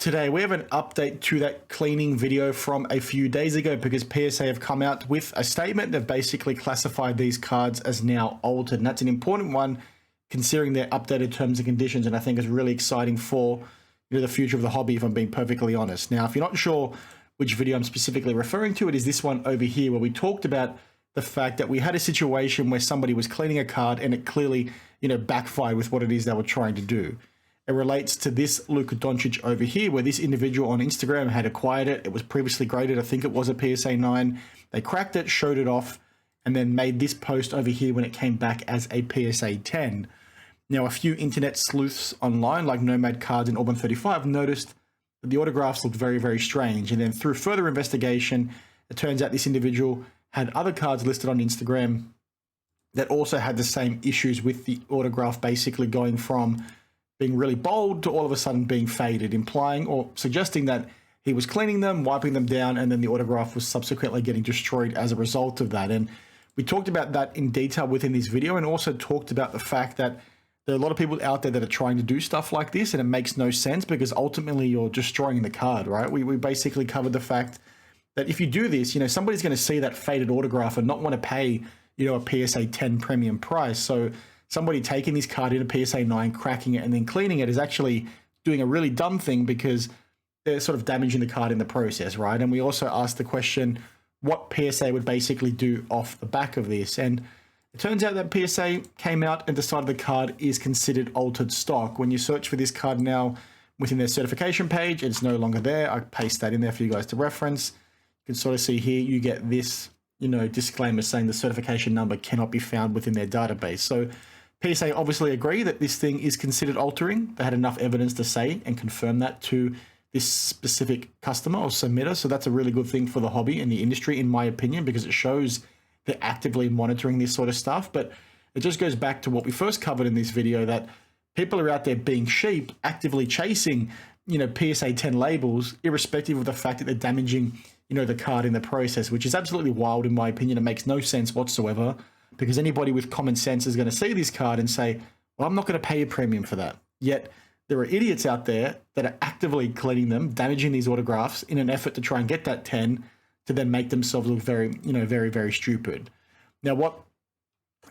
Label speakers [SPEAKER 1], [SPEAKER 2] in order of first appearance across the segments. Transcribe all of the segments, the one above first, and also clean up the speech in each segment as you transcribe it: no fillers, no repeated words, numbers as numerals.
[SPEAKER 1] today we have an update to that cleaning video from a few days ago because PSA have come out with a statement. They've basically classified these cards as now altered, and that's an important one considering their updated terms and conditions, and I think is really exciting for the future of the hobby, if I'm being perfectly honest. Now, if you're not sure which video I'm specifically referring to, it is this one over here where we talked about the fact that we had a situation where somebody was cleaning a card and it clearly, backfired with what it is they were trying to do. It relates to this Luka Doncic over here, where this individual on Instagram had acquired it. It was previously graded. I think it was a PSA 9. They cracked it, showed it off, and then made this post over here when it came back as a PSA 10. Now, a few internet sleuths online, like Nomad Cards and Auburn 35, noticed that the autographs looked very, very strange. And then through further investigation, it turns out this individual had other cards listed on Instagram that also had the same issues with the autograph basically going from being really bold to all of a sudden being faded, implying or suggesting that he was cleaning them, wiping them down, and then the autograph was subsequently getting destroyed as a result of that. And we talked about that in detail within this video, and also talked about the fact that there are a lot of people out there that are trying to do stuff like this, and it makes no sense because ultimately you're destroying the card, right? We basically covered the fact that if you do this, somebody's going to see that faded autograph and not want to pay, a PSA 10 premium price. So somebody taking this card in a PSA 9, cracking it, and then cleaning it is actually doing a really dumb thing because they're sort of damaging the card in the process, right? And we also asked the question, what PSA would basically do off the back of this? And it turns out that PSA came out and decided the card is considered altered stock. When you search for this card now within their certification page, it's no longer there. I paste that in there for you guys to reference. You can sort of see here, you get this, disclaimer saying the certification number cannot be found within their database. So PSA obviously agree that this thing is considered altering. They had enough evidence to say and confirm that to this specific customer or submitter. So that's a really good thing for the hobby and the industry, in my opinion, because it shows they're actively monitoring this sort of stuff. But it just goes back to what we first covered in this video, that people are out there being sheep, actively chasing, PSA 10 labels, irrespective of the fact that they're damaging, the card in the process, which is absolutely wild in my opinion. It makes no sense whatsoever, because anybody with common sense is going to see this card and say, well, I'm not going to pay a premium for that. Yet there are idiots out there that are actively cleaning them, damaging these autographs in an effort to try and get that 10 to then make themselves look very, very, very stupid. Now, what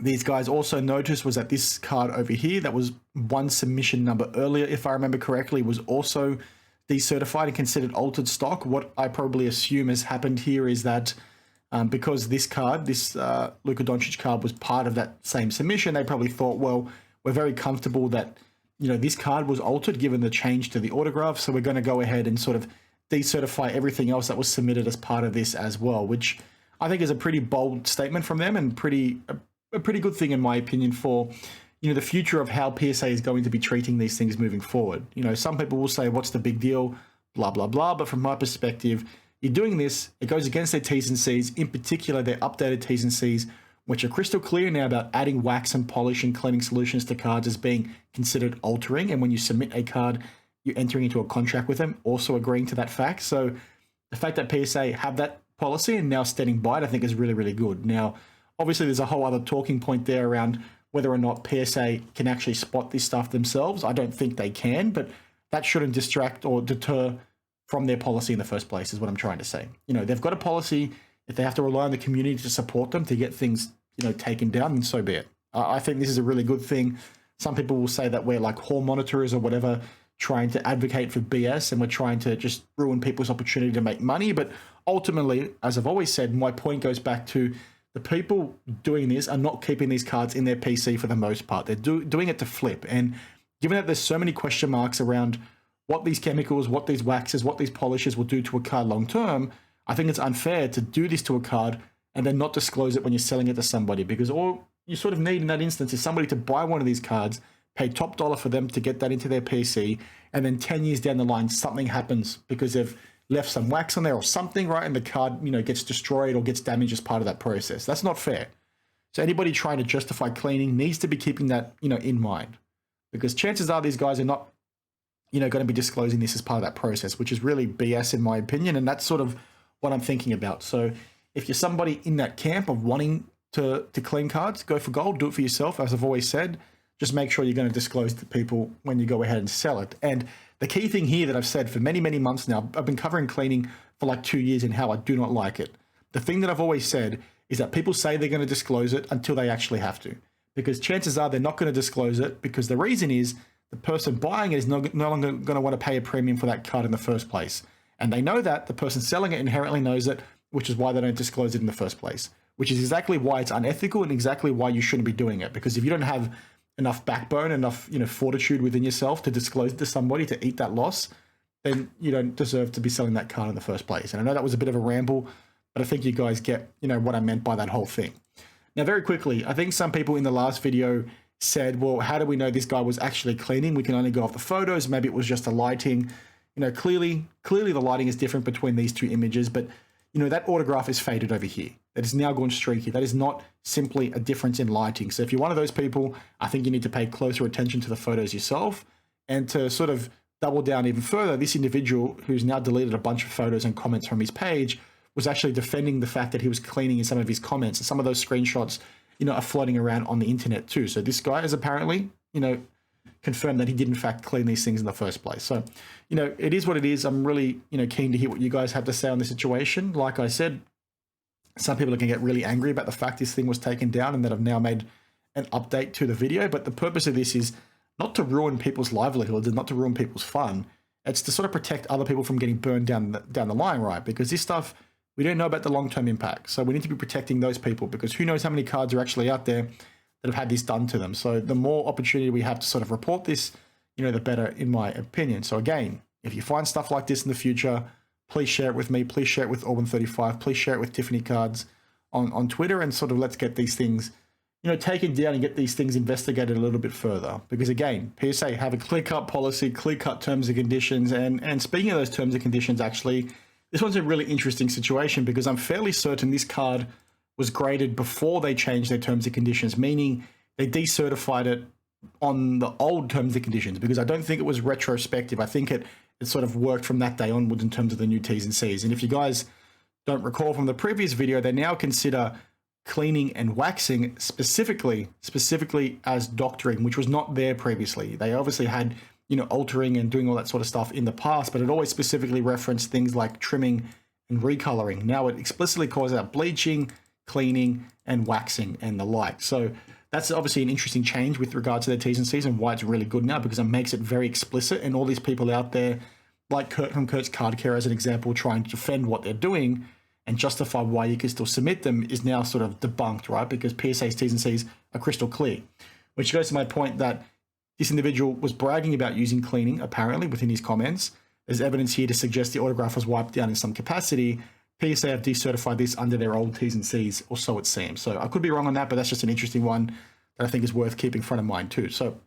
[SPEAKER 1] these guys also noticed was that this card over here, that was one submission number earlier, if I remember correctly, was also decertified and considered altered stock. What I probably assume has happened here is that because this card, this Luka Doncic card, was part of that same submission, they probably thought, well, we're very comfortable that, this card was altered given the change to the autograph, so we're going to go ahead and sort of decertify everything else that was submitted as part of this as well, which I think is a pretty bold statement from them and a pretty good thing in my opinion for, the future of how PSA is going to be treating these things moving forward. Some people will say, what's the big deal, blah, blah, blah. But from my perspective, you're doing this, it goes against their T's and C's, in particular their updated T's and C's, which are crystal clear now about adding wax and polish and cleaning solutions to cards as being considered altering. And when you submit a card, you're entering into a contract with them, also agreeing to that fact. So the fact that PSA have that policy and now standing by it, I think is really, really good. Now, obviously, there's a whole other talking point there around whether or not PSA can actually spot this stuff themselves. I don't think they can, but that shouldn't distract or deter from their policy in the first place, is what I'm trying to say. They've got a policy. If they have to rely on the community to support them to get things, taken down, then so be it. I think this is a really good thing. Some people will say that we're like hall monitorers or whatever, trying to advocate for BS, and we're trying to just ruin people's opportunity to make money. But ultimately, as I've always said, my point goes back to the people doing this are not keeping these cards in their PC for the most part. They're doing it to flip. And given that there's so many question marks around what these chemicals, what these waxes, what these polishes will do to a card long term, I think it's unfair to do this to a card and then not disclose it when you're selling it to somebody, because all you sort of need in that instance is somebody to buy one of these cards, pay top dollar for them to get that into their PC, and then 10 years down the line, something happens because they've left some wax on there or something, right? And the card, gets destroyed or gets damaged as part of that process. That's not fair. So anybody trying to justify cleaning needs to be keeping that, in mind, because chances are these guys are not, going to be disclosing this as part of that process, which is really BS in my opinion. And that's sort of what I'm thinking about. So if you're somebody in that camp of wanting to clean cards, go for gold, do it for yourself. As I've always said, just make sure you're going to disclose to people when you go ahead and sell it. And the the key thing here that I've said for many, many months now, I've been covering cleaning for like 2 years and how I do not like it. The thing that I've always said is that people say they're going to disclose it until they actually have to, because chances are they're not going to disclose it, because the reason is the person buying it is no longer going to want to pay a premium for that card in the first place. And they know that, the person selling it inherently knows it, which is why they don't disclose it in the first place, which is exactly why it's unethical and exactly why you shouldn't be doing it. Because if you don't have enough backbone, enough fortitude within yourself to disclose it to somebody to eat that loss, then you don't deserve to be selling that card in the first place. And I know that was a bit of a ramble, but I think you guys get what I meant by that whole thing. Now, very quickly, I think some people in the last video said, well, how do we know this guy was actually cleaning? We can only go off the photos. Maybe it was just the lighting. Clearly the lighting is different between these two images, but that autograph is faded over here. That is now gone streaky. That is not simply a difference in lighting. So if you're one of those people, I think you need to pay closer attention to the photos yourself. And to sort of double down even further, this individual who's now deleted a bunch of photos and comments from his page was actually defending the fact that he was cleaning in some of his comments. And some of those screenshots, are floating around on the internet too. So this guy has apparently, confirmed that he did in fact clean these things in the first place. So, it is what it is. I'm really, keen to hear what you guys have to say on the situation. Like I said, some people can get really angry about the fact this thing was taken down and that I've now made an update to the video. But the purpose of this is not to ruin people's livelihoods and not to ruin people's fun. It's to sort of protect other people from getting burned down the line, right? Because this stuff, we don't know about the long-term impact. So we need to be protecting those people, because who knows how many cards are actually out there that have had this done to them. So the more opportunity we have to sort of report this, the better, in my opinion. So again, if you find stuff like this in the future, please share it with me. Please share it with Auburn35. Please share it with Tiffany Cards on Twitter, and sort of let's get these things, taken down and get these things investigated a little bit further. Because again, PSA have a clear-cut policy, clear-cut terms and conditions. And speaking of those terms and conditions, actually, this one's a really interesting situation, because I'm fairly certain this card was graded before they changed their terms and conditions, meaning they decertified it on the old terms and conditions, because I don't think it was retrospective. I think it sort of worked from that day onwards in terms of the new T's and C's. And if you guys don't recall from the previous video, they now consider cleaning and waxing specifically as doctoring, which was not there previously. They obviously had, altering and doing all that sort of stuff in the past, but it always specifically referenced things like trimming and recoloring. Now it explicitly calls out bleaching, cleaning, and waxing and the like. So that's obviously an interesting change with regard to their T's and C's, and why it's really good now, because it makes it very explicit. And all these people out there, like Kurt from Kurt's Card Care as an example, trying to defend what they're doing and justify why you can still submit them, is now sort of debunked, right? Because PSA's T's and C's are crystal clear. Which goes to my point that this individual was bragging about using cleaning, apparently, within his comments. There's evidence here to suggest the autograph was wiped down in some capacity. PSA have decertified this under their old T's and C's, or so it seems. So I could be wrong on that, but that's just an interesting one that I think is worth keeping front of mind too. So,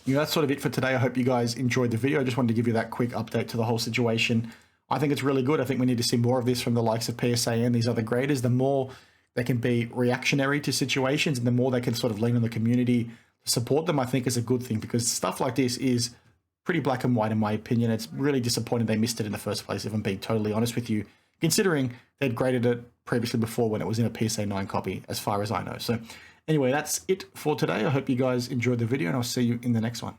[SPEAKER 1] that's sort of it for today. I hope you guys enjoyed the video. I just wanted to give you that quick update to the whole situation. I think it's really good. I think we need to see more of this from the likes of PSA and these other graders. The more they can be reactionary to situations, and the more they can sort of lean on the community to support them, I think is a good thing, because stuff like this is pretty black and white in my opinion. It's really disappointing they missed it in the first place, if I'm being totally honest with you, considering they'd graded it previously before when it was in a PSA 9 copy, as far as I know. So anyway, that's it for today. I hope you guys enjoyed the video, and I'll see you in the next one.